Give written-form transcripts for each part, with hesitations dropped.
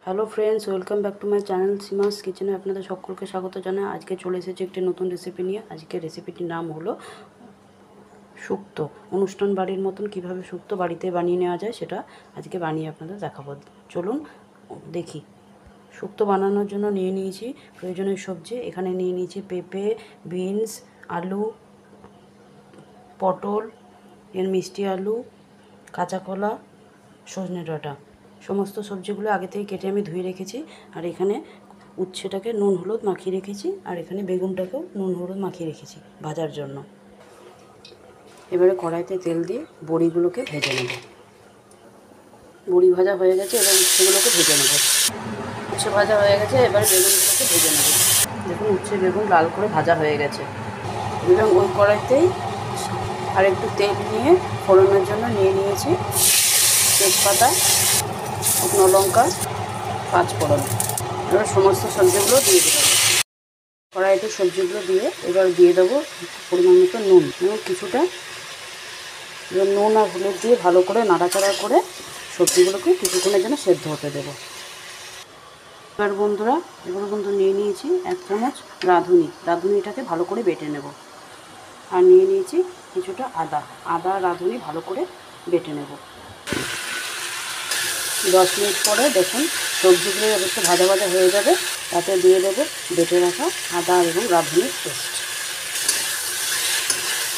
Hello friends, welcome back to my channel Seema's কিচেনে আপনাদের সকলকে স্বাগত জানাই। আজকে চলে এসেছি একটি নতুন রেসিপি নিয়ে। আজকে রেসিপিটির নাম হলো শুক্তো। অনুষ্ঠান বাড়ির মতন কিভাবে শুক্তো বাড়িতে বানিয়ে নেওয়া যায় সেটা আজকে বানিয়ে আপনাদের দেখাবো। চলুন দেখি। শুক্তো বানানোর জন্য নিয়ে নিয়েছি প্রয়োজনীয় সবজি। এখানে নিয়ে নিয়েছি পেঁপে, বিনস, আলু, পটল, মিষ্টি আলু, কাঁচা কলা, সজনে ডাঁটা। সমস্ত সবজিগুলো আগে থেকে কেটে আমি ধুয়ে রেখেছি। আর এখানে উচ্ছেটাকে নুন হলুদ মাখিয়ে রেখেছি। আর এখানে বেগুনটাকেও নুন হলুদ মাখিয়ে রেখেছি ভাজার জন্য। এবারে কড়াইতে তেল দিয়ে বড়িগুলোকে ভেজে নেব। বড়ি ভাজা হয়ে গেছে, এবার উচ্ছেগুলোকে ভেজে নেব। উচ্ছে ভাজা হয়ে গেছে, এবারে বেগুনগুলোকে ভেজে নেব। দেখুন উচ্ছে বেগুন লাল করে ভাজা হয়ে গেছে। এবং ওই কড়াইতেই আর একটু তেল নিয়ে ফোড়নের জন্য নিয়ে নিয়েছি তেজপাতা, শুকনো লঙ্কা, পাঁচফোড়ন। এবার সমস্ত সবজিগুলো দিয়ে দেবো। কড়াইতে সবজিগুলো দিয়ে এবার দিয়ে দেবো পরিমাণ মতো নুন এবং কিছুটা। এবার নুন আর হলুদ দিয়ে ভালো করে নাড়াচাড়া করে সবজিগুলোকে কিছুক্ষণের জন্য সেদ্ধ হতে দেবো। এবার বন্ধু নিয়ে নিয়েছি 1 চামচ রাঁধুনিটাকে ভালো করে বেটে নেব। আর নিয়ে নিয়েছি কিছুটা আদা রাঁধুনি ভালো করে বেটে নেব। 10 মিনিট পরে দেখুন সবজিগুলো একটু ভাজা ভাজা হয়ে যাবে। তাতে দিয়ে দেবো বেটে রাখা আদা এবং রাঁধুনির পেস্ট।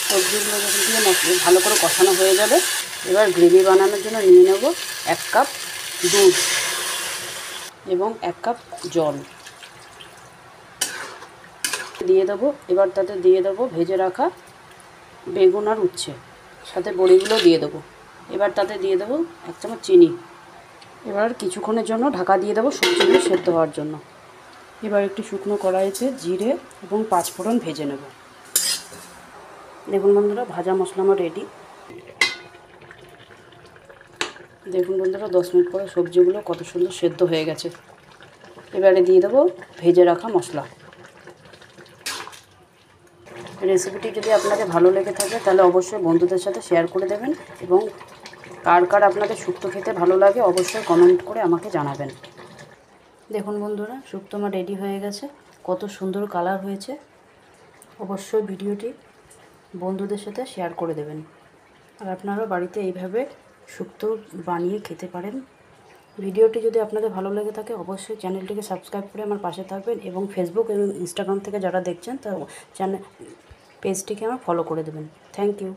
সবজিগুলো যখন দিয়ে ভালো করে কষানো হয়ে যাবে, এবার গ্রেভি বানানোর জন্য নিয়ে নেব 1 কাপ দুধ এবং 1 কাপ জল দিয়ে দেবো। এবার তাতে দিয়ে দেবো ভেজে রাখা বেগুন আর উচ্ছে, সাথে বড়িগুলো দিয়ে দেবো। এবার তাতে দিয়ে দেবো 1 চামচ চিনি। এবার কিছুক্ষণের জন্য ঢাকা দিয়ে দেবো সবজিগুলো সেদ্ধ হওয়ার জন্য। এবার একটি শুকনো কড়াইতে জিরে এবং পাঁচফোড়ন ভেজে নেব। দেখুন বন্ধুরা, ভাজা মশলা আমার রেডি। দেখুন বন্ধুরা, 10 মিনিট পরে সবজিগুলো কত সুন্দর সেদ্ধ হয়ে গেছে। এবারে দিয়ে দেবো ভেজে রাখা মশলা। রেসিপিটি যদি আপনাদের ভালো লেগে থাকে তাহলে অবশ্যই বন্ধুদের সাথে শেয়ার করে দেবেন এবং কার আপনাদের শুক্তো খেতে ভালো লাগে অবশ্যই কমেন্ট করে আমাকে জানাবেন। দেখুন বন্ধুরা, শুক্তো আমার রেডি হয়ে গেছে। কত সুন্দর কালার হয়েছে। অবশ্যই ভিডিওটি বন্ধুদের সাথে শেয়ার করে দেবেন। আর আপনারাও বাড়িতে এইভাবে শুক্তো বানিয়ে খেতে পারেন। ভিডিওটি যদি আপনাদের ভালো লেগে থাকে অবশ্যই চ্যানেলটিকে সাবস্ক্রাইব করে আমার পাশে থাকবেন এবং ফেসবুক এবং ইনস্টাগ্রাম থেকে যারা দেখছেন তারা পেজটিকে আমার ফলো করে দেবেন। Thank you.